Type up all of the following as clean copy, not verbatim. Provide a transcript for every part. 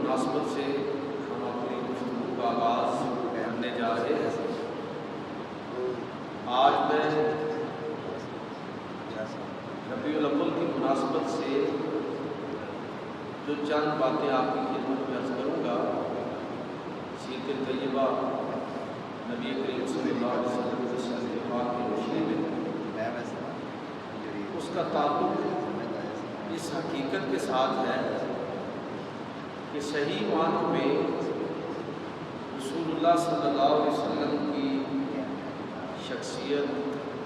مناسبت سے ہم اپنی گفتگو کا آغاز کرنے جا رہے ہیں۔ آج میں ربیع الاول کی مناسبت سے جو چند باتیں آپ کی خدمت میں عرض کروں گا، سیرت طیبہ نبی کریم صلی اللہ علیہ وسلم کی سیرت پاک کی روشنی میں اس کا تعلق اس حقیقت کے ساتھ ہے کہ صحیح معنوں میں رسول اللہ صلی اللہ علیہ وسلم کی شخصیت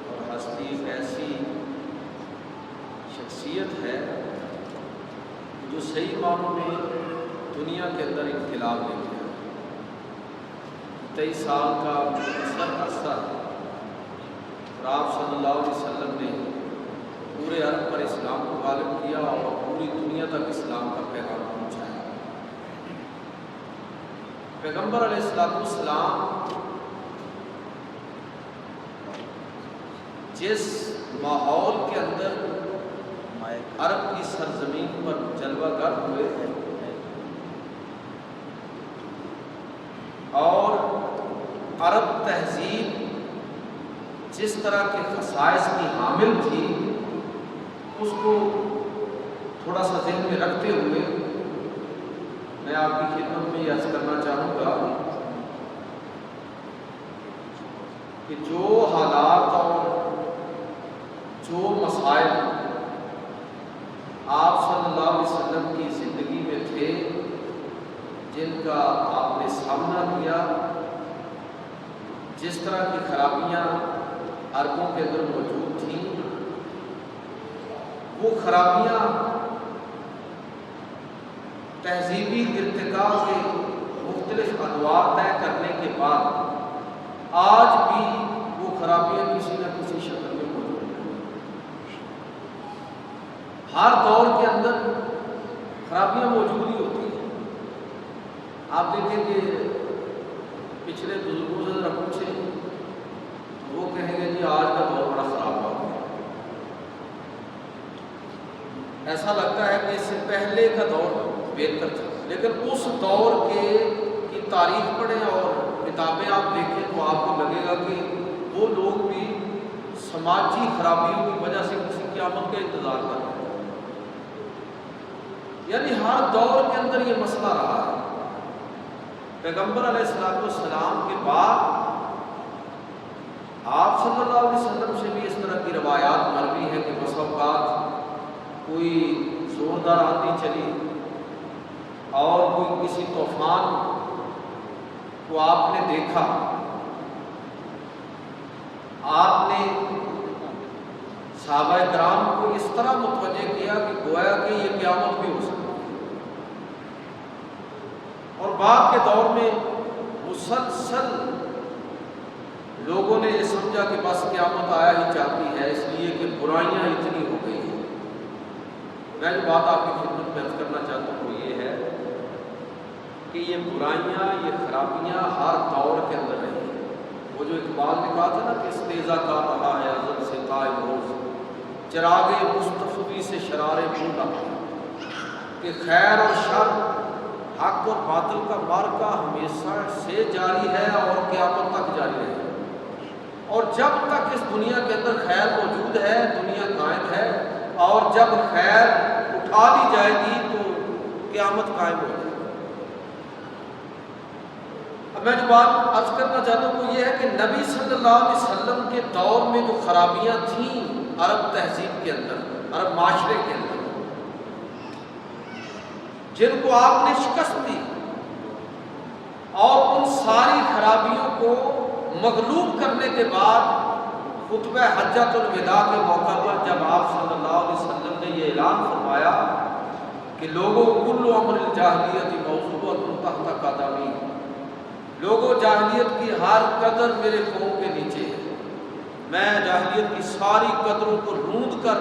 اور ہستی ایک ایسی شخصیت ہے جو صحیح معنوں میں دنیا کے اندر انقلاب لے کے آئی۔ 23 سال کا مختصر عرصہ اور آپ صلی اللہ علیہ وسلم نے پورے عرب پر اسلام کو غالب کیا اور پوری دنیا تک اسلام کا پیغام پہنچایا۔ پیغمبر علیہ السلام جس ماحول کے اندر عرب کی سرزمین پر جلوہ گر ہوئے تھے اور عرب تہذیب جس طرح کے خصائص کی حامل تھی، اس کو تھوڑا سا ذہن میں رکھتے ہوئے میں آپ کی خدمت میں یہ عرض کرنا چاہوں گا کہ جو حالات اور جو مسائل آپ صلی اللہ علیہ وسلم کی زندگی میں تھے، جن کا آپ نے سامنا کیا، جس طرح کی خرابیاں عربوں کے اندر موجود تھیں، وہ خرابیاں تہذیبی ارتقاء کے مختلف ادوار طے کرنے کے بعد آج بھی وہ خرابیاں کسی نہ کسی شکل میں موجود ہیں۔ ہر دور کے اندر خرابیاں موجود ہی ہوتی ہیں۔ آپ دیکھیں کہ پچھلے بزرگوں سے ذرا پوچھیں، وہ کہیں گے جی آج کا دور بڑا خراب ہو گیا۔ ایسا لگتا ہے کہ اس سے پہلے کا دور بہتر تھا، لیکن اس دور کی تاریخ پڑھیں اور کتابیں آپ دیکھیں تو آپ کو لگے گا کہ وہ لوگ بھی سماجی خرابیوں کی وجہ سے کسی قیامت کا انتظار کر رہے ہیں۔ یعنی ہر دور کے اندر یہ مسئلہ رہا ہے۔ پیغمبر علیہ السلام کے بعد آپ صلی اللہ علیہ وسلم سے بھی اس طرح کی روایات مروی ہے کہ بسا اوقات کوئی زوردار آندھی چلی اور کوئی کسی طوفان کو آپ نے دیکھا، آپ نے صحابہ کرام کو اس طرح متوجہ کیا کہ گویا کہ یہ قیامت بھی ہو سکتی ہے۔ اور بعد کے دور میں مسلسل لوگوں نے یہ سمجھا کہ بس قیامت آیا ہی چاہتی ہے، اس لیے کہ برائیاں اتنی ہو گئی ہیں۔ میں جو بات آپ کی خدمت میں عرض کرنا چاہتا ہوں وہ یہ ہے کہ یہ برائیاں، یہ خرابیاں ہر دور کے اندر رہی ہیں۔ وہ جو اقبال نے کہا تھا نا کہ استیزا کا رہا ہے ازل سے قائم روز، چراغ مصطفی سے شرار بولا، کہ خیر اور شر، حق اور باطل کا مارکا ہمیشہ سے جاری ہے اور قیامت تک جاری رہے گا۔ اور جب تک اس دنیا کے اندر خیر موجود ہے، دنیا قائم ہے، اور جب خیر اٹھا دی جائے گی تو قیامت قائم ہو جائے گی۔ اب میں جو بات عرض کرنا چاہتا ہوں وہ یہ ہے کہ نبی صلی اللہ علیہ وسلم کے دور میں جو خرابیاں تھیں عرب تہذیب کے اندر، عرب معاشرے کے اندر، جن کو آپ نے شکست دی، اور ان ساری خرابیوں کو مغلوب کرنے کے بعد خطبہ حجۃ الوداع کے موقع پر جب آپ صلی اللہ علیہ وسلم نے یہ اعلان فرمایا کہ لوگوں کل امر الجاہلیت موضوعۃ تحت قدمی، لوگوں جاہلیت کی ہر قدر میرے پاؤں کے نیچے ہے، میں جاہلیت کی ساری قدروں کو روند کر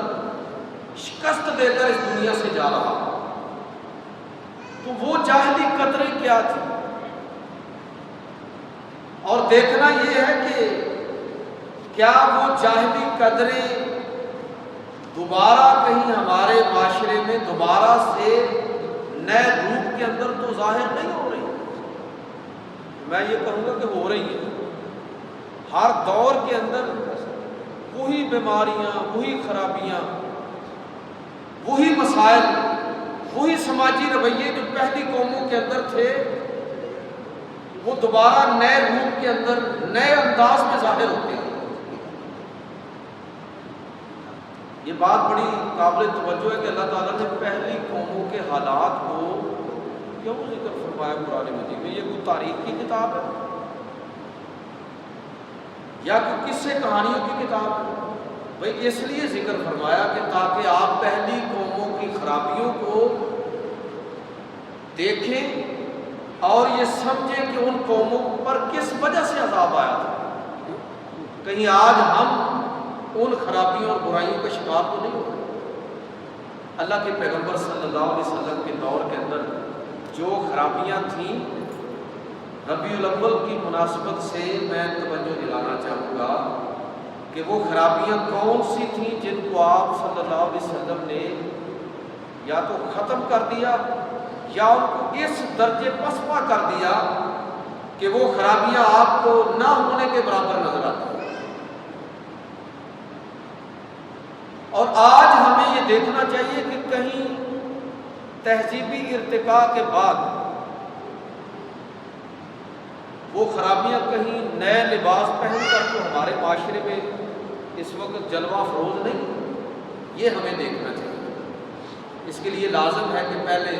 شکست دے کر اس دنیا سے جا رہا ہوں۔ تو وہ جاہلی قدریں کیا تھی؟ اور دیکھنا یہ ہے کہ کیا وہ جاہلی قدریں دوبارہ کہیں ہمارے معاشرے میں دوبارہ سے نئے روپ کے اندر تو ظاہر نہیں ہو رہی، میں یہ کہوں گا کہ ہو رہی ہے۔ ہر دور کے اندر وہی بیماریاں، وہی خرابیاں، وہی مسائل، وہی سماجی رویے جو پہلی قوموں کے اندر تھے، وہ دوبارہ نئے روپ کے اندر نئے انداز میں ظاہر ہوتے ہیں۔ یہ بات بڑی قابل توجہ ہے کہ اللہ تعالیٰ نے پہلی قوموں کے حالات کو کیوں ذکر فرمایا قرآن مجید میں؟ یہ کوئی تاریخ کی کتاب ہے یا کوئی قصے کہانیوں کی کتاب ہے؟ بھائی اس لیے ذکر فرمایا کہ تاکہ آپ پہلی قوموں کی خرابیوں کو دیکھیں اور یہ سمجھیں کہ ان قوموں پر کس وجہ سے عذاب آیا تھا۔ کہیں آج ہم ان خرابیوں اور برائیوں کا شکار تو نہیں ہو رہے۔ اللہ کے پیغمبر صلی اللہ علیہ وسلم کے دور کے اندر جو خرابیاں تھیں، ربیع الاول کی مناسبت سے میں توجہ دلانا چاہوں گا کہ وہ خرابیاں کون سی تھیں جن کو آپ صلی اللہ علیہ وسلم نے یا تو ختم کر دیا یا ان کو اس درجے پسپا کر دیا کہ وہ خرابیاں آپ کو نہ ہونے کے برابر نظر آتی ہیں۔ اور آج ہمیں یہ دیکھنا چاہیے کہ کہیں تہذیبی ارتقاء کے بعد وہ خرابیاں کہیں نئے لباس پہن کر تو ہمارے معاشرے میں اس وقت جلوہ فروز نہیں، یہ ہمیں دیکھنا چاہیے۔ اس کے لیے لازم ہے کہ پہلے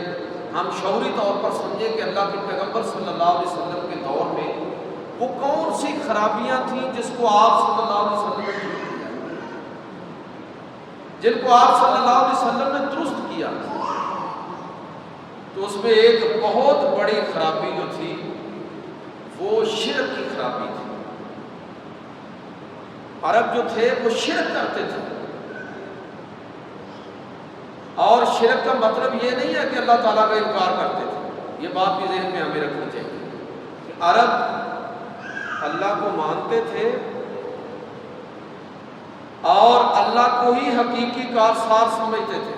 ہم شعوری طور پر سمجھیں کہ اللہ کے پیغمبر صلی اللہ علیہ وسلم کے دور میں وہ کون سی خرابیاں تھیں جس کو آپ صلی اللہ علیہ وسلم نے درست کیا، جن کو آپ صلی اللہ علیہ وسلم نے درست کیا۔ تو اس میں ایک بہت بڑی خرابی جو تھی وہ شرک کی خرابی تھی۔ عرب جو تھے وہ شرک کرتے تھے، اور شرک کا مطلب یہ نہیں ہے کہ اللہ تعالیٰ کا انکار کرتے تھے۔ یہ بات بھی ذہن میں ہمیں رکھنی چاہیے کہ عرب اللہ کو مانتے تھے اور اللہ کو ہی حقیقی کارساز سمجھتے تھے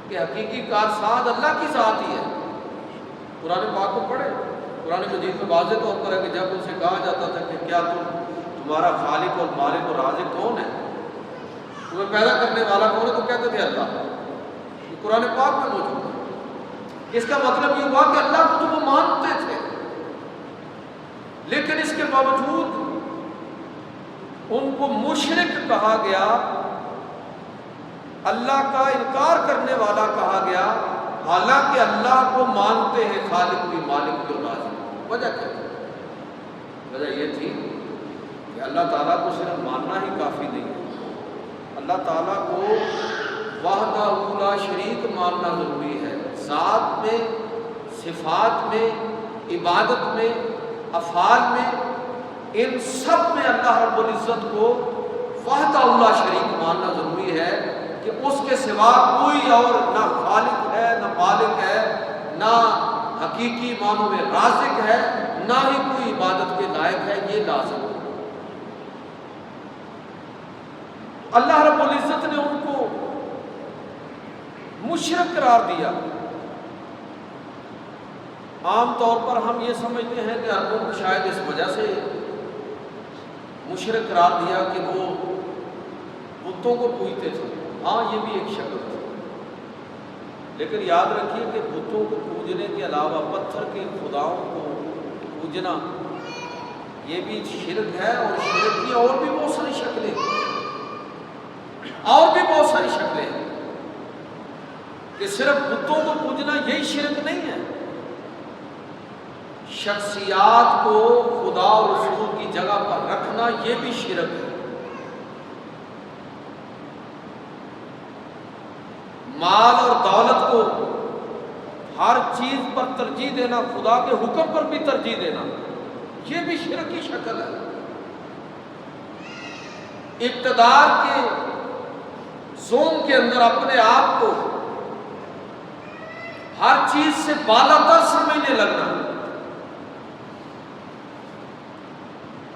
کہ حقیقی کارساز اللہ کی ذات ہی ہے۔ قرآن پاک کو پڑھے، قرآن مجید میں واضح طور پر ہے کہ جب ان سے کہا جاتا تھا کہ کیا تمہارا خالق اور مالک اور رازق کون ہے، تمہیں پیدا کرنے والا کون ہے، تو کہتے تھے اللہ۔ یہ قرآن پاک میں موجود ہے۔ اس کا مطلب یہ ہوا کہ اللہ کو تو وہ مانتے تھے، لیکن اس کے باوجود ان کو مشرک کہا گیا، اللہ کا انکار کرنے والا کہا گیا، حالانکہ اللہ کو مانتے ہیں خالق بھی، مالک بھی اور رازق۔ وجہ کیا تھی؟ وجہ یہ تھی کہ اللہ تعالیٰ کو صرف ماننا ہی کافی نہیں ہے، اللہ تعالیٰ کو وحدہ لا شریک ماننا ضروری ہے۔ ذات میں، صفات میں، عبادت میں، افعال میں، ان سب میں اللہ رب العزت کو وحدہ لا شریک ماننا ضروری ہے کہ اس کے سوا کوئی اور نہ خالق ہے، نہ مالک ہے، نہ حقیقی معنوں میں رازق ہے، نہ ہی کوئی عبادت کے لائق ہے۔ یہ لازم ہے۔ اللہ رب العزت نے ان کو مشرک قرار دیا۔ عام طور پر ہم یہ سمجھتے ہیں کہ عربوں کو شاید اس وجہ سے مشرک قرار دیا کہ وہ بتوں کو پوجتے تھے۔ ہاں یہ بھی ایک شکل تھی، لیکن یاد رکھیے کہ بتوں کو پوجنے کے علاوہ پتھر کے خداؤں کو پوجنا یہ بھی شرک ہے، اور شرک کی اور بھی بہت ساری شکلیں ہیں کہ صرف بتوں کو پوجنا یہی شرک نہیں ہے۔ شخصیات کو خدا اور رسول کی جگہ پر رکھنا یہ بھی شرک ہے۔ مال اور دولت کو ہر چیز پر ترجیح دینا، خدا کے حکم پر بھی ترجیح دینا، یہ بھی شرک کی شکل ہے۔ اقتدار کے زوم کے اندر اپنے آپ کو ہر چیز سے بالا تر سمجھنے لگنا۔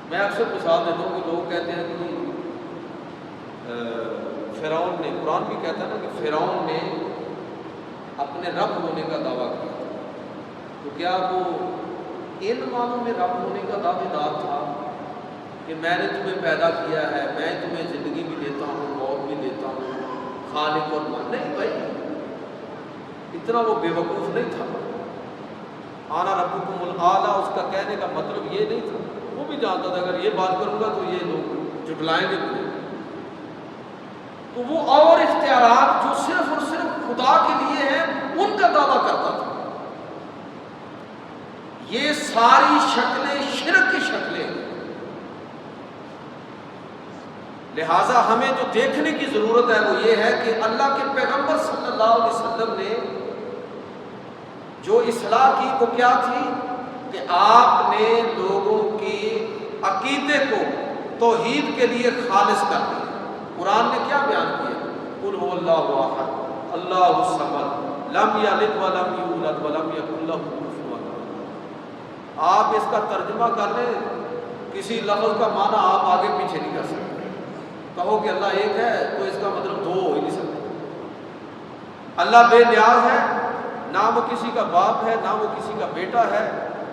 میں اکثر مثال دیتا ہوں کہ لوگ کہتے ہیں کہ فرعون نے، قرآن بھی کہتا ہے نا کہ فرعون نے اپنے رب ہونے کا دعویٰ کیا تھا، تو کیا وہ ان معنوں میں رب ہونے کا دعوے دار تھا کہ میں نے تمہیں پیدا کیا ہے، میں تمہیں زندگی بھی دیتا ہوں، موت بھی دیتا ہوں، خالق اور مالک؟ نہیں بھائی، اتنا وہ بے وقوف نہیں تھا۔ آنا ربکم الاعلیٰ اس کا کہنے کا مطلب یہ نہیں تھا، وہ بھی جانتا تھا اگر یہ بات کروں گا تو یہ لوگ جھٹلائیں گے مجھے، تو وہ اور اختیارات جو صرف اور صرف خدا کے لیے ہیں ان کا دعویٰ کرتا تھا۔ یہ ساری شکلیں شرک کی شکلیں ہیں، لہٰذا ہمیں جو دیکھنے کی ضرورت ہے وہ یہ ہے کہ اللہ کے پیغمبر صلی اللہ علیہ وسلم نے جو اصلاح کی وہ کیا تھی کہ آپ نے لوگوں کی عقیدے کو توحید کے لیے خالص کر دیا۔ قرآن نے کیا بیان کیا؟ قل هو اللہ احد اللہ الصمد لم یلد ولم یولد ولم یکن لہ کفوا احد۔ آپ اس کا ترجمہ کر لیں، کسی لفظ کا معنی آپ آگے پیچھے نہیں کر سکتے۔ کہو کہ اللہ ایک ہے تو اس کا مطلب دو ہو ہی نہیں سکتے۔ اللہ بے نیاز ہے، نہ وہ کسی کا باپ ہے، نہ وہ کسی کا بیٹا ہے،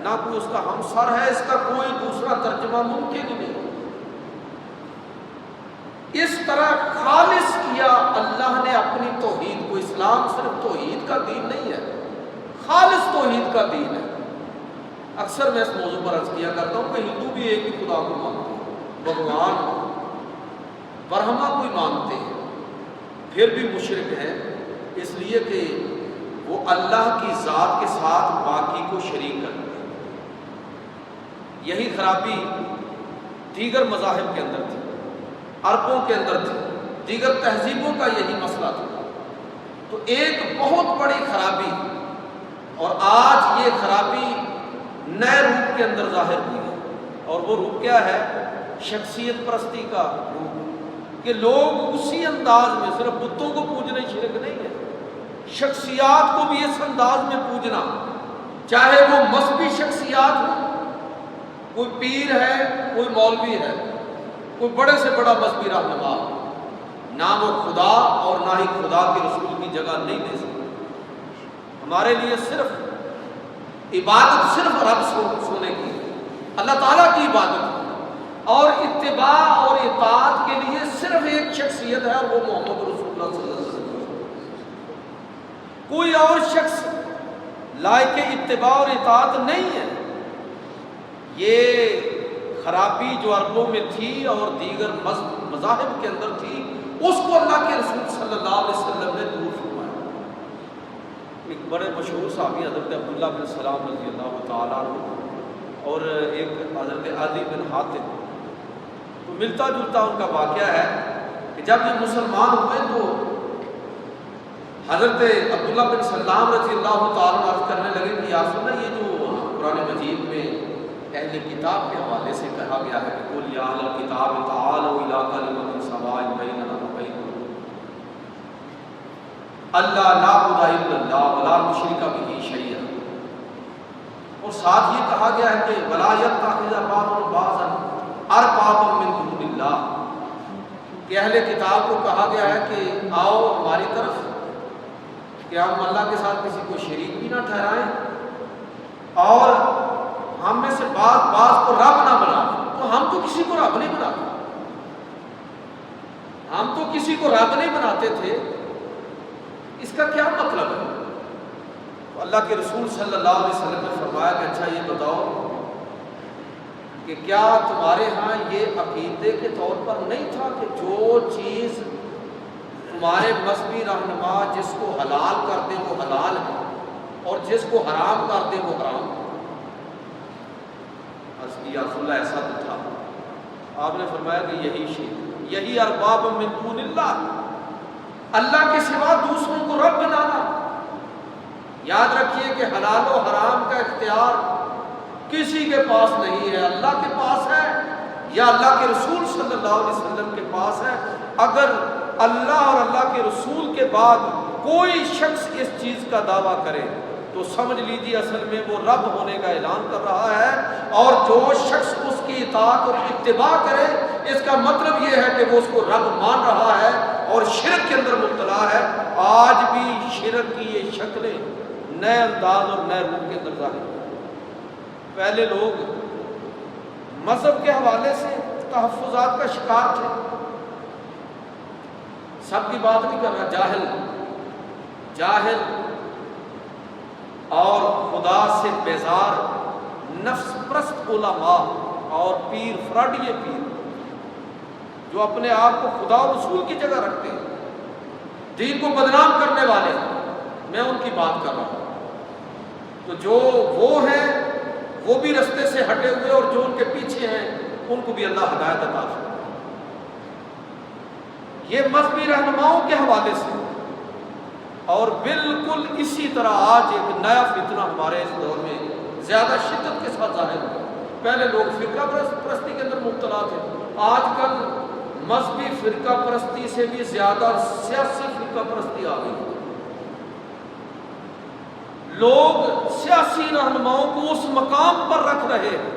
نہ کوئی اس کا ہمسر ہے، اس کا کوئی دوسرا ترجمہ ممکن ہی نہیں۔ اس طرح خالص کیا اللہ نے اپنی توحید کو۔ اسلام صرف توحید کا دین نہیں ہے، خالص توحید کا دین ہے۔ اکثر میں اس موضوع پر عرض کیا کرتا ہوں کہ ہندو بھی ایک ہی خدا کو مانتے ہیں، بھگوان کو، برہما کوئی مانتے ہیں، پھر بھی مشرک ہیں، اس لیے کہ وہ اللہ کی ذات کے ساتھ باقی کو شریک کرتے ہیں۔ یہی خرابی دیگر مذاہب کے اندر تھی، عربوں کے اندر تھی، دیگر تہذیبوں کا یہی مسئلہ تھا۔ تو ایک بہت بڑی خرابی، اور آج یہ خرابی نئے روپ کے اندر ظاہر ہوئی ہے، اور وہ روپ کیا ہے؟ شخصیت پرستی کا روپ، کہ لوگ اسی انداز میں، صرف بتوں کو پوجنا شرک نہیں ہے، شخصیات کو بھی اس انداز میں پوجنا، چاہے وہ مذہبی شخصیات ہوں، کوئی پیر ہے، کوئی مولوی ہے، کوئی بڑے سے بڑا مذہبی رہنما، نہ وہ خدا اور نہ ہی خدا کے رسول کی جگہ نہیں لے سکتے۔ ہمارے لیے صرف عبادت صرف رب سونے کی، اللہ تعالیٰ کی عبادت، اور اتباع اور اطاعت کے لیے صرف ایک شخصیت ہے، اور وہ محمد رسول اللہ صلی اللہ علیہ وسلم۔ کوئی اور شخص لائق اتباع اور اطاعت نہیں ہے۔ یہ خرابی جو عربوں میں تھی اور دیگر مذاہب کے اندر تھی، اس کو اللہ کے رسول صلی اللہ علیہ وسلم نے دور فرمایا۔ ایک بڑے مشہور صحابی حضرت عبداللہ بن سلام رضی اللہ تعالیٰ عنہ، اور ایک حضرت عدی بن حاتم، تو ملتا جلتا ان کا واقعہ ہے کہ جب یہ مسلمان ہوئے تو حضرت عبداللہ بن سلام رضی اللہ تعالیٰ عنہ عرض کرنے لگے کہ یا رسول اللہ، یہ جو قرآن مجید میں اہل کتاب کے حوالے سے کہا گیا ہے کہ قل یا اہل الکتاب تعالوا الی کلمۃ سواء بیننا وبینکم الا نعبد الا اللہ ولا نشرک بہ شیئا، اور ساتھ یہ کہا گیا ہے کہ ولا یتخذ بعضنا بعضا اربابا من دون اللہ، کہ اہل کتاب کو کہا گیا ہے کہ آؤ ہماری طرف کہ ہم اللہ کے ساتھ کسی کو شریک بھی نہ ٹھہرائیں، اور ہم میں سے بعض کو رب نہ بنائیں۔ تو ہم تو کسی کو رب نہیں بناتے، ہم تو کسی کو رب نہیں بناتے تھے، اس کا کیا مطلب ہے؟ تو اللہ کے رسول صلی اللہ علیہ وسلم نے فرمایا کہ اچھا یہ بتاؤ کہ کیا تمہارے ہاں یہ عقیدے کے طور پر نہیں تھا کہ جو چیز تمہارے مذہبی رہنما جس کو حلال کر دے وہ حلال ہے، اور جس کو حرام کر دے وہ حرام ہے؟ یا رسول اللہ ایسا تو تھا۔ آپ نے فرمایا کہ یہی ارباب من دون اللہ، اللہ کے سوا دوسروں کو رب بنانا۔ یاد رکھیے کہ حلال و حرام کا اختیار کسی کے پاس نہیں ہے، اللہ کے پاس ہے یا اللہ کے رسول صلی اللہ علیہ وسلم کے پاس ہے۔ اگر اللہ اور اللہ کے رسول کے بعد کوئی شخص اس چیز کا دعویٰ کرے تو سمجھ لیجیے اصل میں وہ رب ہونے کا اعلان کر رہا ہے، اور جو شخص اس کی اطاعت اور اتباع کرے اس کا مطلب یہ ہے کہ وہ اس کو رب مان رہا ہے اور شرک کے اندر مبتلا ہے۔ آج بھی شرک کی یہ شکلیں نئے انداز اور نئے روپ کے اندر ظاہر ہوئی۔ پہلے لوگ مذہب کے حوالے سے تحفظات کا شکار تھے، سب کی بات نہیں کر رہا، جاہل اور خدا سے بیزار نفس پرست علماء اور پیر، فراڈیے پیر جو اپنے آپ کو خدا و رسول کی جگہ رکھتے ہیں، دین کو بدنام کرنے والے، میں ان کی بات کر رہا ہوں۔ تو جو وہ ہیں وہ بھی رستے سے ہٹے ہوئے، اور جو ان کے پیچھے ہیں ان کو بھی اللہ ہدایت عطا فرمائے۔ یہ مذہبی رہنماؤں کے حوالے سے، اور بالکل اسی طرح آج ایک نیا فتنہ ہمارے اس دور میں زیادہ شدت کے ساتھ ظاہر ہوا۔ پہلے لوگ فرقہ پرستی کے اندر مبتلا تھے، آج کل مذہبی فرقہ پرستی سے بھی زیادہ سیاسی فرقہ پرستی آ گئی۔ لوگ سیاسی رہنماؤں کو اس مقام پر رکھ رہے ہیں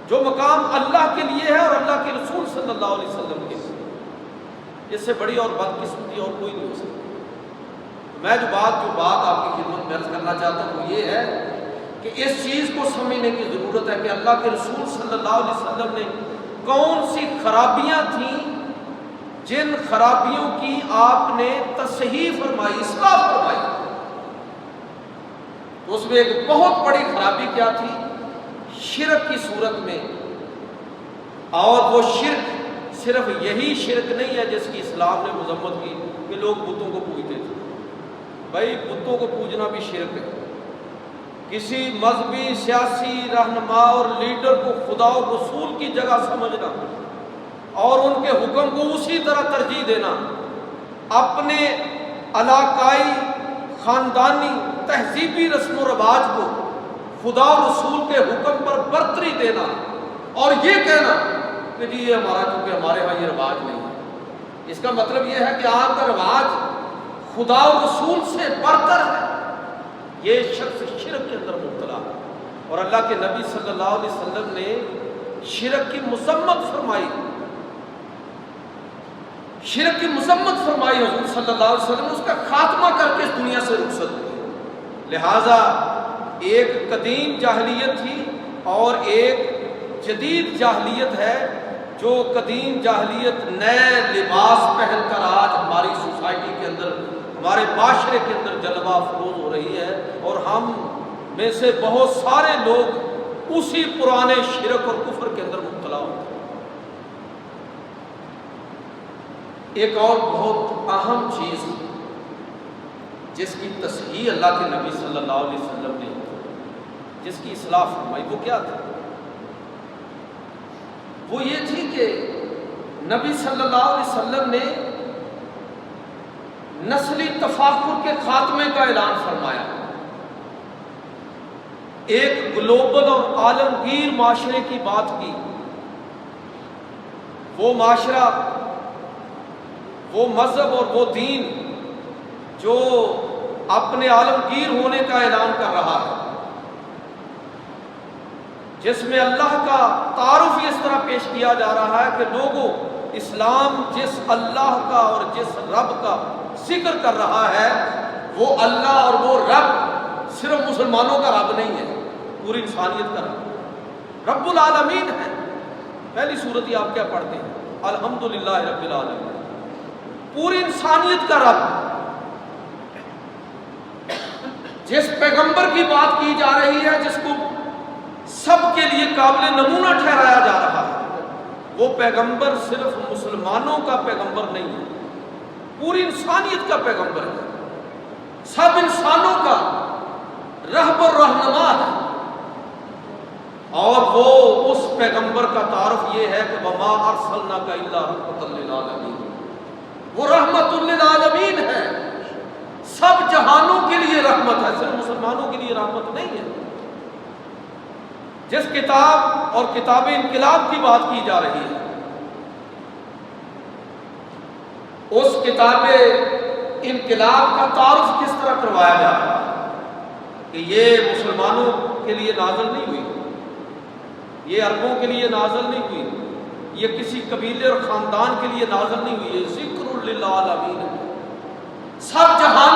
جو مقام اللہ کے لیے ہے اور اللہ کے رسول صلی اللہ علیہ وسلم کے لیے۔ اس سے بڑی اور بدقسمتی اور کوئی نہیں ہو سکتی۔ میں جو بات آپ کی خدمت میں عرض کرنا چاہتا ہوں وہ یہ ہے کہ اس چیز کو سمجھنے کی ضرورت ہے کہ اللہ کے رسول صلی اللہ علیہ وسلم نے کون سی خرابیاں تھیں جن خرابیوں کی آپ نے تصحیح فرمائی، اصلاح فرمائی۔ اس میں ایک بہت بڑی خرابی کیا تھی؟ شرک کی صورت میں، اور وہ شرک صرف یہی شرک نہیں ہے جس کی اسلام نے مذمت کی کہ لوگ بتوں کو پوجتے تھے۔ بھائی بتوں کو پوجنا بھی شرک ہے۔ کسی مذہبی سیاسی رہنما اور لیڈر کو خدا و رسول کی جگہ سمجھنا اور ان کے حکم کو اسی طرح ترجیح دینا، اپنے علاقائی خاندانی تہذیبی رسم و رواج کو خدا و رسول کے حکم پر برتری دینا، اور یہ کہنا کہ جی یہ ہمارا، کیونکہ ہمارے ہاں یہ رواج نہیں ہے۔ اس کا مطلب یہ ہے کہ آپ کا رواج خدا و رسول سے برتر ہے۔ یہ شخص شرک کے اندر مبتلا ہے، اور اللہ کے نبی صلی اللہ علیہ وسلم نے شرک کی مذمت فرمائی، شرک کی مذمت فرمائی حضور صلی اللہ علیہ وسلم، اس کا خاتمہ کر کے اس دنیا سے رخصت ہوئے۔ لہٰذا ایک قدیم جاہلیت تھی اور ایک جدید جاہلیت ہے۔ جو قدیم جاہلیت نئے لباس پہن کر آج ہماری سوسائٹی کے اندر، ہمارے معاشرے کے اندر جلوہ افروز ہو رہی ہے، اور ہم میں سے بہت سارے لوگ اسی پرانے شرک اور کفر کے اندر مبتلا ہوتے ہیں۔ ایک اور بہت اہم چیز جس کی تصحیح اللہ کے نبی صلی اللہ علیہ وسلم نے، جس کی اصلاح فرمائی، وہ کیا تھا؟ وہ یہ تھی کہ نبی صلی اللہ علیہ وسلم نے نسلی تفاخر کے خاتمے کا اعلان فرمایا۔ ایک گلوبل اور عالمگیر معاشرے کی بات کی۔ وہ معاشرہ، وہ مذہب اور وہ دین جو اپنے عالمگیر ہونے کا اعلان کر رہا ہے، جس میں اللہ کا تعارف اس طرح پیش کیا جا رہا ہے کہ لوگوں، اسلام جس اللہ کا اور جس رب کا ذکر کر رہا ہے، وہ اللہ اور وہ رب صرف مسلمانوں کا رب نہیں ہے، پوری انسانیت کا رب، رب العالمین ہے۔ پہلی صورت ہی آپ کیا پڑھتے ہیں؟ الحمدللہ رب العالمین، پوری انسانیت کا رب۔ جس پیغمبر کی بات کی جا رہی ہے، جس کو سب کے لیے قابل نمونہ ٹھہرایا جا رہا ہے، وہ پیغمبر صرف مسلمانوں کا پیغمبر نہیں ہے، پوری انسانیت کا پیغمبر ہے، سب انسانوں کا رہبر رہنما ہے۔ اور وہ اس پیغمبر کا تعارف یہ ہے کہ وَمَا أَرْسَلْنَاكَ إِلَّا رَحْمَةً لِّلْعَالَمِينَ، وہ رحمت للعالمین ہے، سب جہانوں کے لیے رحمت ہے، صرف مسلمانوں کے لیے رحمت نہیں ہے۔ جس کتاب اور کتاب انقلاب کی بات کی جا رہی ہے، اس کتاب انقلاب کا تعارف کس طرح کروایا جا رہا ہے کہ یہ مسلمانوں کے لیے نازل نہیں ہوئی، یہ عربوں کے لیے نازل نہیں ہوئی، یہ کسی قبیلے اور خاندان کے لیے نازل نہیں ہوئی، یہ ذکر للعالمین ہے، سب جہان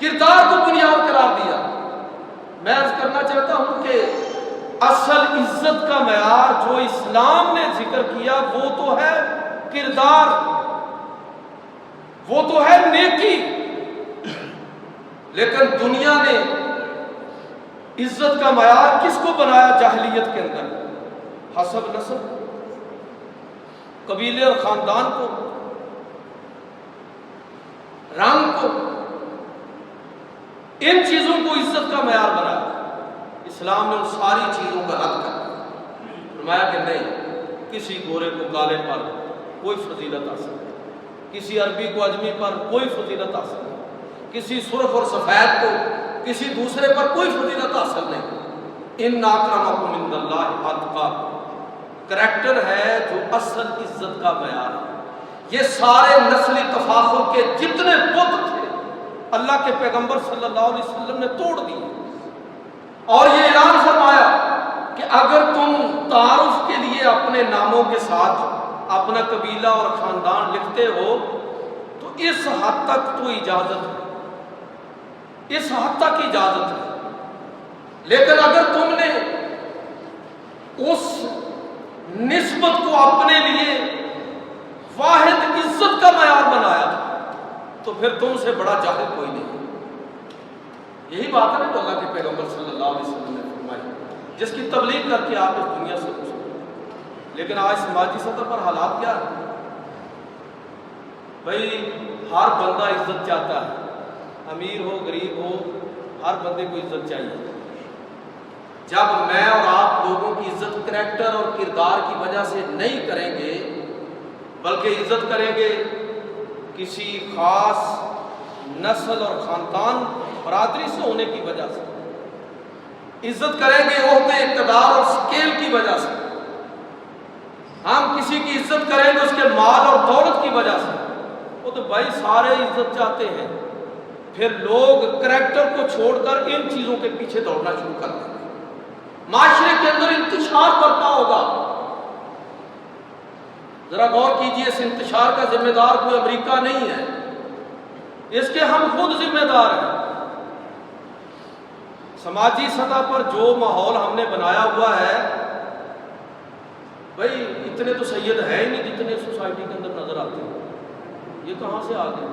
کردار کو بنیاد قرار دیا۔ میں عرض کرنا چاہتا ہوں کہ اصل عزت کا معیار جو اسلام نے ذکر کیا وہ تو ہے کردار، وہ تو ہے نیکی، لیکن دنیا نے عزت کا معیار کس کو بنایا جاہلیت کے اندر؟ حسب نسب، قبیلے اور خاندان کو، رنگ کو، ان چیزوں کو عزت کا معیار بنایا۔ اسلام نے ان ساری چیزوں کا رد کر دیا، فرمایا کہ نہیں، کسی گورے کو کالے پر کوئی فضیلت حاصل نہیں، کسی عربی کو اجمی پر کوئی فضیلت حاصل نہیں، کسی سرخ اور سفید کو کسی دوسرے پر کوئی فضیلت حاصل نہیں۔ ان اکرمکم عند اللہ اتقاکم، کریکٹر ہے جو اصل عزت کا معیار ہے۔ یہ سارے نسلی تفاخر کے جتنے بت تھے اللہ کے پیغمبر صلی اللہ علیہ وسلم نے توڑ دیے، اور یہ اعلان فرمایا کہ اگر تم تعارف کے لیے اپنے ناموں کے ساتھ اپنا قبیلہ اور خاندان لکھتے ہو تو اس حد تک تو اجازت ہے، اس حد تک اجازت ہے، لیکن اگر تم نے اس نسبت کو اپنے لیے واحد عزت کا معیار بنایا تو پھر تم سے بڑا جاہل کوئی نہیں۔ یہی بات ہے نا جو اللہ کے پیغمبر صلی اللہ علیہ وسلم نے فرمائی، جس کی تبلیغ کر کے آپ اس دنیا سے گزرے۔ لیکن آج سماجی سطح پر حالات کیا ہے؟ بھائی ہر بندہ عزت چاہتا ہے، امیر ہو غریب ہو، ہر بندے کو عزت چاہیے۔ جب میں اور آپ لوگوں کی عزت کریکٹر اور کردار کی وجہ سے نہیں کریں گے، بلکہ عزت کریں گے کسی خاص نسل اور خاندان برادری سے ہونے کی وجہ سے، عزت کریں گے عہدے اقتدار اور سکیل کی وجہ سے، ہم کسی کی عزت کریں گے اس کے مال اور دولت کی وجہ سے، وہ تو بھائی سارے عزت چاہتے ہیں، پھر لوگ کریکٹر کو چھوڑ کر ان چیزوں کے پیچھے دوڑنا شروع کر دیں گے، معاشرے کے اندر انتشار برپا ہوگا۔ ذرا غور کیجئے، اس انتشار کا ذمہ دار کوئی امریکہ نہیں ہے، اس کے ہم خود ذمہ دار ہیں۔ سماجی سطح پر جو ماحول ہم نے بنایا ہوا ہے، بھائی اتنے تو سید ہیں ہی نہیں جتنے سوسائٹی کے اندر نظر آتے ہیں، یہ کہاں سے آ گئے؟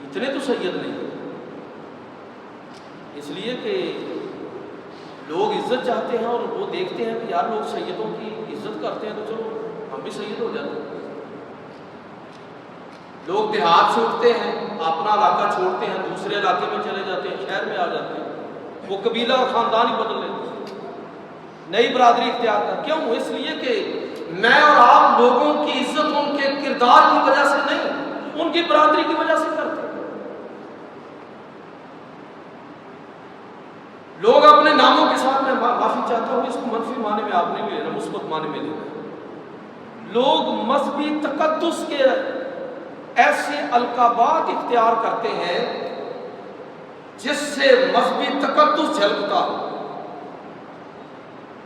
اتنے تو سید نہیں، اس لیے کہ لوگ عزت چاہتے ہیں اور وہ دیکھتے ہیں کہ یار لوگ سیدوں کی عزت کرتے ہیں تو چلو ہم بھی سید ہو جاتے ہیں۔ لوگ دیہات سے اٹھتے ہیں، اپنا علاقہ چھوڑتے ہیں، دوسرے علاقے میں چلے جاتے ہیں، شہر میں آ جاتے ہیں، وہ قبیلہ اور خاندان ہی بدل لیتے ہیں، نئی برادری اختیار کر۔ کیوں؟ اس لیے کہ میں اور آپ لوگوں کی عزت ان کے کردار کی وجہ سے نہیں، ان کی برادری کی وجہ سے کرتے ہیں۔ لوگ اپنے ناموں کے ساتھ، میں معافی چاہتا ہوں اس کو منفی معنی میں آپ نے بھی لینا، مثبت معنی میں لینا، لوگ مذہبی تقدس کے ایسے القابات اختیار کرتے ہیں جس سے مذہبی تقدس جھلکتا ہو۔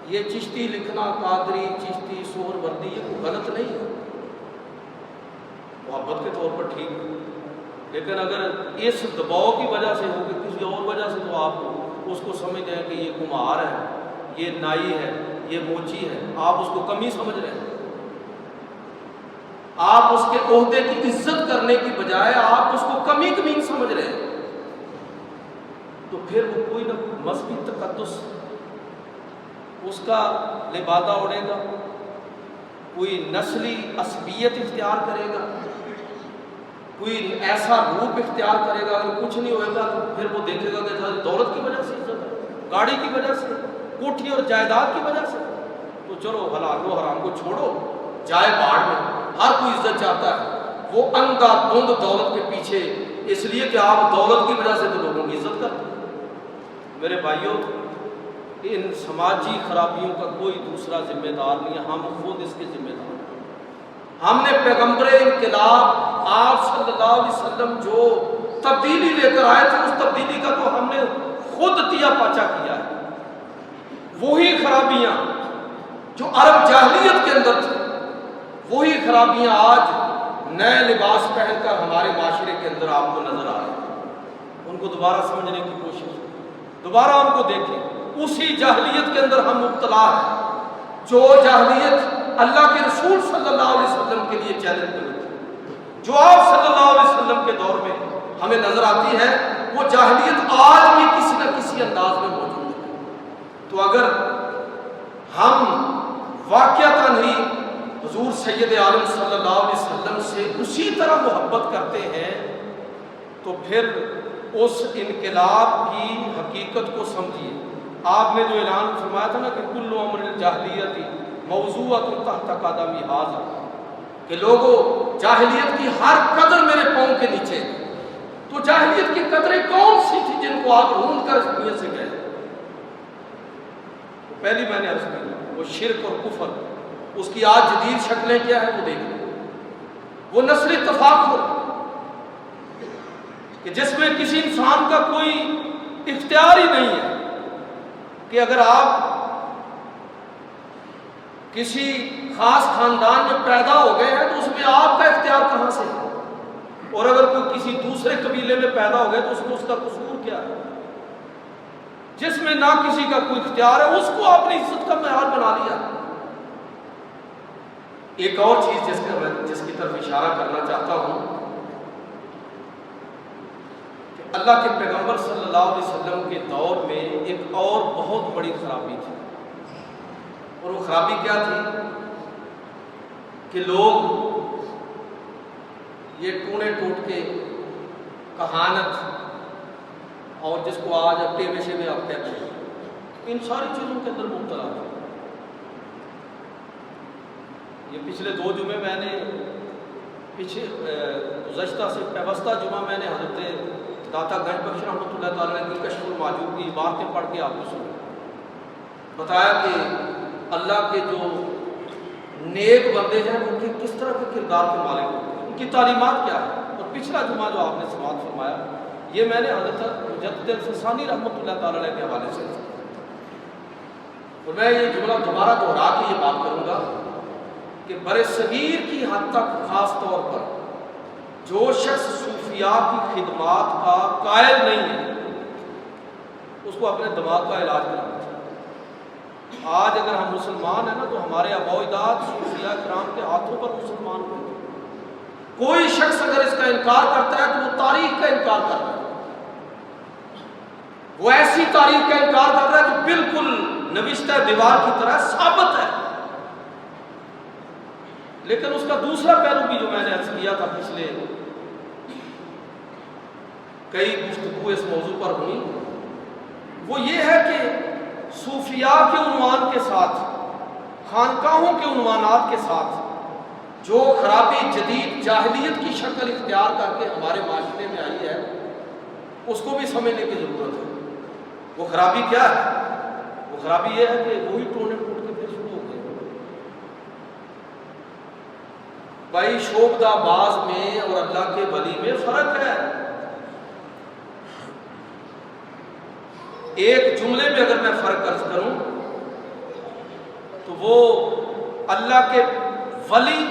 یہ چشتی لکھنا، قادری، چشتی، سہر وردی، یہ کوئی غلط نہیں ہے، محبت کے طور پر ٹھیک ہے، لیکن اگر اس دباؤ کی وجہ سے ہو کہ کسی اور وجہ سے، تو آپ اس کو سمجھ رہے ہیں کہ یہ کمہار ہے، یہ نائی ہے، یہ موچی ہے، آپ اس کو کمی سمجھ رہے ہیں۔ آپ اس کے عہدے کی عزت کرنے کی بجائے آپ اس کو کمی سمجھ رہے ہیں، تو پھر وہ کوئی نہ کوئی مذہبی تقدس اس کا لبادہ اڑے گا، کوئی نسلی عصبیت اختیار کرے گا، کوئی ایسا روپ اختیار کرے گا۔ اگر کچھ نہیں ہوئے گا تو پھر وہ دیکھے گا کہ دولت کی وجہ سے عزت ہے، گاڑی کی وجہ سے، کوٹھی اور جائیداد کی وجہ سے، تو چلو حلال و حرام کو چھوڑو، جائے باڑ میں۔ ہر کوئی عزت چاہتا ہے، وہ اندھا دھند دولت کے پیچھے، اس لیے کہ آپ دولت کی وجہ سے تو لوگوں کی عزت کرتے ہیں۔ میرے بھائیوں، ان سماجی خرابیوں کا کوئی دوسرا ذمہ دار نہیں ہے، ہم خود اس کے ذمہ دار ہیں۔ ہم نے پیغمبر انقلاب آپ صلی اللہ علیہ وسلم جو تبدیلی لے کر آئے تھے، اس تبدیلی کا تو ہم نے خود تیا پاچا کیا ہے۔ وہی خرابیاں جو عرب جاہلیت کے اندر تھی، وہی خرابیاں آج نئے لباس پہن کر ہمارے معاشرے کے اندر آپ کو نظر آ رہے ہیں، ان کو دوبارہ سمجھنے کی کوشش، دوبارہ ان کو دیکھیں۔ اسی جاہلیت کے اندر ہم مبتلا ہیں جو جاہلیت اللہ کے رسول صلی اللہ علیہ وسلم کے لیے چیلنج بنی تھی، جو آپ صلی اللہ علیہ وسلم کے دور میں ہمیں نظر آتی ہے، وہ جاہلیت آج بھی کسی نہ کسی انداز میں موجود ہے۔ تو اگر ہم واقعتاً ہی حضور سید عالم صلی اللہ علیہ وسلم سے اسی طرح محبت کرتے ہیں تو پھر اس انقلاب کی حقیقت کو سمجھیے۔ آپ نے جو اعلان فرمایا تھا نا کہ کل امر الجاہلیت موضوعۃ تحت قدم ھذا، کہ لوگوں جاہلیت کی ہر قدر میرے پاؤں کے نیچے، تو جاہلیت کی قدریں کون سی تھی جن کو آپ ڈھونڈ کر اس دنیا سے گئے؟ پہلی میں نے عرض کی وہ شرک اور کفر، اس کی آج جدید شکلیں کیا ہے وہ دیکھیں، وہ نسل تفاخر کہ جس میں کسی انسان کا کوئی اختیار ہی نہیں ہے کہ اگر آپ کسی خاص خاندان میں پیدا ہو گئے ہیں تو اس میں آپ کا اختیار کہاں سے ہے، اور اگر کوئی کسی دوسرے قبیلے میں پیدا ہو گئے تو اس میں اس کا قصور کیا ہے؟ جس میں نہ کسی کا کوئی اختیار ہے اس کو آپ نے عزت کا معیار بنا لیا۔ ایک اور چیز جس کی طرف اشارہ کرنا چاہتا ہوں کہ اللہ کے پیغمبر صلی اللہ علیہ وسلم کے دور میں ایک اور بہت بڑی خرابی تھی، اور وہ خرابی کیا تھی کہ لوگ یہ ٹونے ٹوٹ کے کہانت اور جس کو آج اپنے پیشے میں آپ کہتے ہیں، ان ساری چیزوں کے اندر مبتلا تھے۔ یہ پچھلے 2 جمعے میں نے گزشتہ سے پیوستہ جمعہ میں نے حضرت داتا گنج بخش رحمۃ اللہ تعالیٰ کی کشف الماجوب کی عبارتیں پڑھ کے آپ کو سنا، بتایا کہ اللہ کے جو نیک بندے ہیں ان کے کس طرح کے کردار کے مالک ہوتے ہیں، ان کی تعلیمات کیا ہے۔ اور پچھلا جمعہ جو آپ نے سماعت فرمایا یہ میں نے حضرت مجدد الفسانی رحمۃ اللہ تعالیٰ کے حوالے سے، اور میں یہ جملہ دوبارہ دہرا کے یہ بات کروں گا کہ برصغیر کی حد تک خاص طور پر جو شخص صوفیاء کی خدمات کا قائل نہیں ہے اس کو اپنے دماغ کا علاج کرانا چاہیے۔ آج اگر ہم مسلمان ہیں نا تو ہمارے آباء و اجداد صوفیاء کرام کے ہاتھوں پر مسلمان ہوئے۔ کوئی شخص اگر اس کا انکار کرتا ہے تو وہ تاریخ کا انکار کر رہا ہے، وہ ایسی تاریخ کا انکار کر رہا ہے جو بالکل نوشتہ دیوار کی طرح ثابت ہے۔ لیکن اس کا دوسرا پہلو بھی جو میں نے عرض کیا تھا، پچھلے کئی گفتگو اس موضوع پر ہوئی، وہ یہ ہے کہ صوفیاء کے عنوان کے ساتھ، خانقاہوں کے عنوانات کے ساتھ جو خرابی جدید جاہلیت کی شکل اختیار کر کے ہمارے معاشرے میں آئی ہے اس کو بھی سمجھنے کی ضرورت ہے۔ وہ خرابی کیا ہے؟ وہ خرابی یہ ہے کہ وہی ٹونے ٹوٹ کے پھر شروع ہو گئے۔ بھائی شوبدہ باز میں اور اللہ کے ولی میں فرق ہے۔ ایک جملے میں اگر میں فرق عرض کروں تو وہ اللہ کے ولی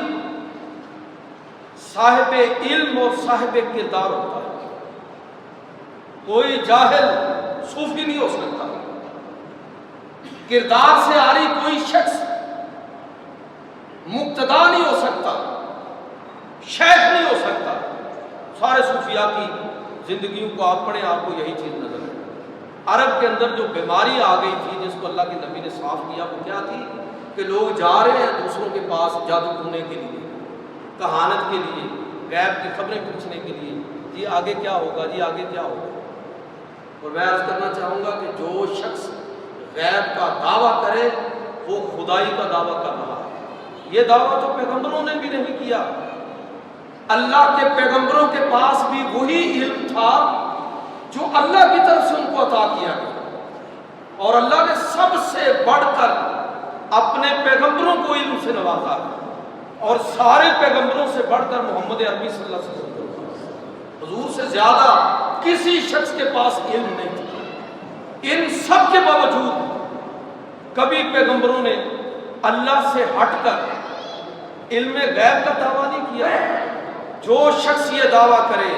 صاحب علم اور صاحب کردار ہوتا ہے۔ کوئی جاہل صوفی نہیں ہو سکتا، کردار سے عاری کوئی شخص مقتدا نہیں ہو سکتا، شیخ نہیں ہو سکتا۔ سارے صوفیاء کی زندگیوں کو آپ پڑھیں، آپ کو یہی چیز نظر آئے۔ عرب کے اندر جو بیماری آ گئی تھی جس کو اللہ کے نبی نے صاف کیا وہ کیا تھی کہ لوگ جا رہے ہیں دوسروں کے پاس جادو ٹونے کے لیے، کہانت کے لیے، غیب کی خبریں پوچھنے کے لیے، جی آگے کیا ہوگا، جی آگے کیا ہوگا۔ اور میں عرض کرنا چاہوں گا کہ جو شخص غیب کا دعویٰ کرے وہ خدائی کا دعویٰ کر رہا ہے۔ یہ دعویٰ تو پیغمبروں نے بھی نہیں کیا۔ اللہ کے پیغمبروں کے پاس بھی وہی علم تھا جو اللہ کی طرف سے ان کو عطا کیا گیا، اور اللہ نے سب سے بڑھ کر اپنے پیغمبروں کو علم سے نوازا، اور سارے پیغمبروں سے بڑھ کر محمد عربی صلی اللہ علیہ وسلم حضور سے زیادہ کسی شخص کے پاس علم نہیں تھا۔ ان سب کے باوجود کبھی پیغمبروں نے اللہ سے ہٹ کر علم غیب کا دعویٰ نہیں کیا، جو شخص یہ دعویٰ کرے،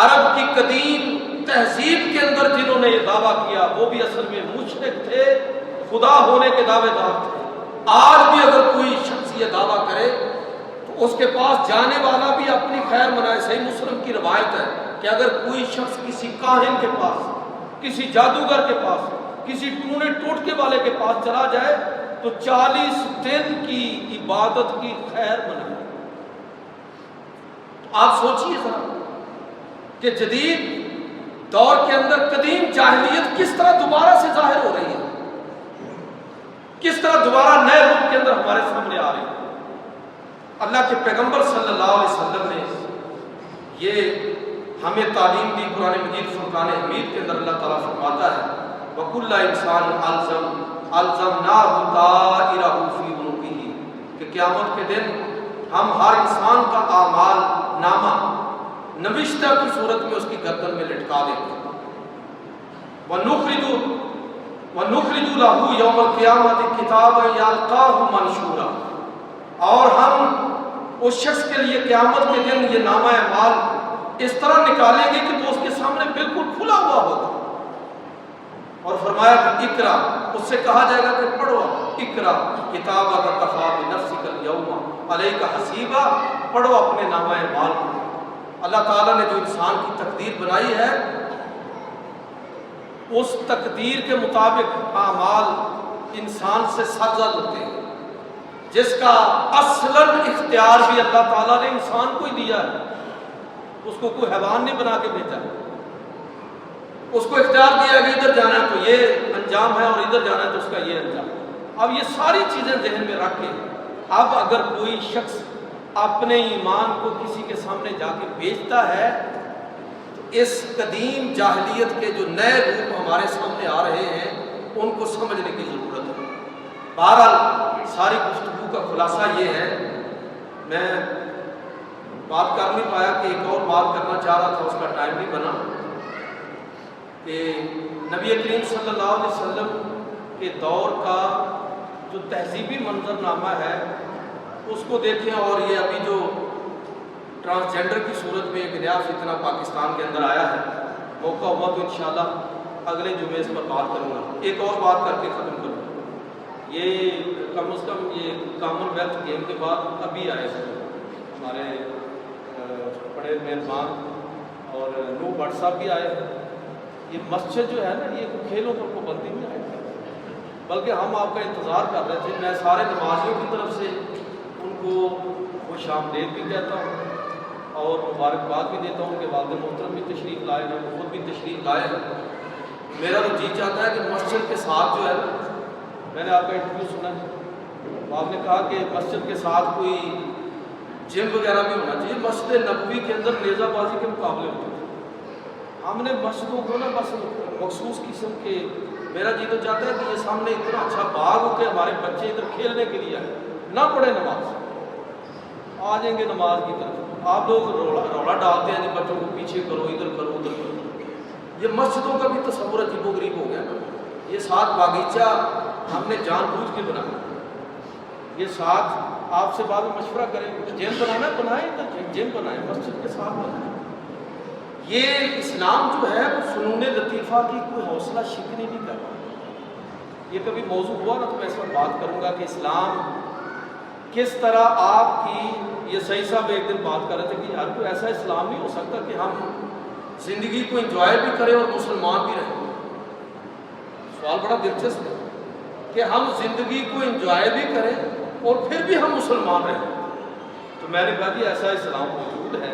عرب کی قدیم تہذیب کے اندر جنہوں نے یہ دعویٰ کیا وہ بھی اصل میں مشرک تھے، خدا ہونے کے دعوے دار تھے۔ آج بھی اگر کوئی شخص یہ دعویٰ کرے تو اس کے پاس جانے والا بھی اپنی خیر منائے۔ صحیح مسلم کی روایت ہے کہ اگر کوئی شخص کسی کاہن کے پاس، کسی جادوگر کے پاس، کسی ٹونے ٹوٹکے والے کے پاس چلا جائے تو 40 دن کی عبادت کی خیر منائے۔ آپ سوچئے ذرا کہ جدید دور کے اندر قدیم جاہلیت کس طرح دوبارہ سے ظاہر ہو رہی ہے، کس طرح دوبارہ نئے روپ کے اندر ہمارے سامنے آ رہی ہے۔ اللہ کے پیغمبر صلی اللہ علیہ وسلم نے یہ ہمیں تعلیم دی۔ قرآن مجید فرقان حمید کے اندر اللہ تعالیٰ فرماتا ہے وَكُلَّ إِنسَانٍ أَلْزَمْنَاهُ طَائِرَهُ فِي عُنُقِهِ کہ قیامت کے دن ہم ہر انسان کا اعمال نامہ نوشتہ کی صورت میں اس کی گردن میں لٹکا دیں گے۔ وَنُخْرِجُ لَهُ يَوْمَ الْقِيَامَةِ كِتَابًا يَلْقَاهُ مَنْشُورًا اور ہم اس شخص کے لیے قیامت کے دن یہ نامہ اعمال اس طرح نکالیں گے کہ وہ اس کے سامنے بالکل کھلا ہوا ہوگا۔ اور فرمایا کہ اقرا، اس سے کہا جائے گا کہ پڑھو، اقرا کتابک کفیٰ بنفسک اليوم علیک حسیبا، پڑھو اپنے نامہ اعمال کو۔ اللہ تعالیٰ نے جو انسان کی تقدیر بنائی ہے اس تقدیر کے مطابق اعمال انسان سے سرزد ہوتے ہیں، جس کا اصلاً اختیار بھی اللہ تعالیٰ نے انسان کو ہی دیا ہے، اس کو کوئی حیوان نہیں بنا کے بھیجا، اس کو اختیار دیا کہ ادھر جانا ہے تو یہ انجام ہے اور ادھر جانا ہے تو اس کا یہ انجام۔ اب یہ ساری چیزیں ذہن میں رکھ کے اب اگر کوئی شخص اپنے ایمان کو کسی کے سامنے جا کے بیچتا ہے تو اس قدیم جاہلیت کے جو نئے روپ ہمارے سامنے آ رہے ہیں ان کو سمجھنے کی ضرورت ہے۔ بہرحال ساری گفتگو کا خلاصہ یہ ہے، میں بات کر نہیں پایا کہ ایک اور بات کرنا چاہ رہا تھا، اس کا ٹائم نہیں بنا، کہ نبی کریم صلی اللہ علیہ وسلم کے دور کا جو تہذیبی منظرنامہ ہے اس کو دیکھیں، اور یہ ابھی جو ٹرانسجنڈر کی صورت میں ایک نیا فتنہ پاکستان کے اندر آیا ہے، موقع ہوا تو انشاءاللہ اگلے جمعے اس پر بات کروں گا۔ ایک اور بات کر کے ختم کروں، یہ کم از کم یہ کامن ویلتھ گیم کے بعد ابھی آئے ہیں ہمارے بڑے مہربان اور نو بٹ صاحب بھی آئے ہیں۔ یہ مسجد جو ہے نا یہ کھیلوں پر پابندی نہیں آئے بلکہ ہم آپ کا انتظار کر رہے تھے۔ میں سارے نمازیوں کی طرف سے ان کو خوش آمدید بھی کہتا ہوں اور مبارکباد بھی دیتا ہوں کہ والد محترم بھی تشریف لائے ہیں، خود بھی تشریف لائے ہیں۔ میرا تو جی چاہتا ہے کہ مسجد کے ساتھ جو ہے نا، میں نے آپ کا انٹرویو سنا ہے، آپ نے کہا کہ مسجد کے ساتھ کوئی جم وغیرہ بھی ہونا چاہیے۔ مسجد نبوی کے اندر نیزہ بازی کے مقابلے ہوتے تھے، ہم نے مسجدوں کو نا بس مخصوص قسم کے، میرا جی تو چاہتا ہے کہ یہ سامنے اتنا اچھا باغ ہو کہ ہمارے بچے ادھر کھیلنے کے لیے آئے، نہ پڑھے نماز، آ جائیں گے نماز کی طرف۔ آپ لوگ رولا ڈالتے ہیں جی بچوں کو پیچھے کرو، ادھر کرو ادھر کرو۔ یہ مسجدوں کا بھی تصور عجیب و غریب ہو گیا نا۔ یہ ساتھ باغیچہ ہم نے جان بوجھ کے بنایا، یہ ساتھ آپ سے بعد میں مشورہ کریں کہ جم بنانا بنائیں، جم بنائیں، مسجد کے ساتھ بنائیں۔ یہ اسلام جو ہے وہ فنون لطیفہ کی کوئی حوصلہ شکنی نہیں کر رہا۔ یہ کبھی موضوع ہوا نا تو میں اس پر بات کروں گا کہ اسلام کس طرح آپ کی، یہ صحیح صاحب ایک دن بات کر رہے تھے کہ یار کوئی ایسا اسلام نہیں ہو سکتا کہ ہم زندگی کو انجوائے بھی کریں اور مسلمان بھی رہیں۔ سوال بڑا دلچسپ ہے کہ ہم زندگی کو انجوائے بھی کریں اور پھر بھی ہم مسلمان رہیں۔ تو میں نے کہا کہ ایسا اسلام موجود ہے،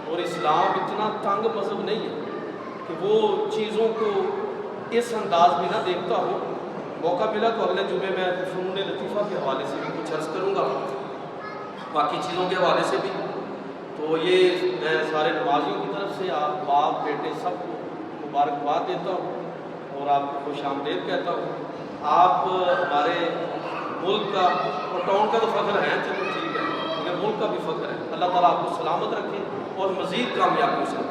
اور اسلام اتنا تنگ مذہب نہیں ہے کہ وہ چیزوں کو اس انداز میں نہ دیکھتا ہو۔ موقع ملا تو اگلے جمعے میں فنون لطیفہ کے حوالے سے بھی کچھ عرض کروں گا، باقی چیزوں کے حوالے سے بھی۔ تو یہ میں سارے نمازیوں کی طرف سے آپ باپ بیٹے سب کو مبارکباد دیتا ہوں اور آپ کو خوش آمدید کہتا ہوں۔ آپ ہمارے ملک کا اور ٹاؤن کا تو فخر ہے، چلو ٹھیک ہے، مگر ملک کا بھی فخر ہے۔ اللہ تعالیٰ آپ کو سلامت رکھے اور مزید کامیابی سے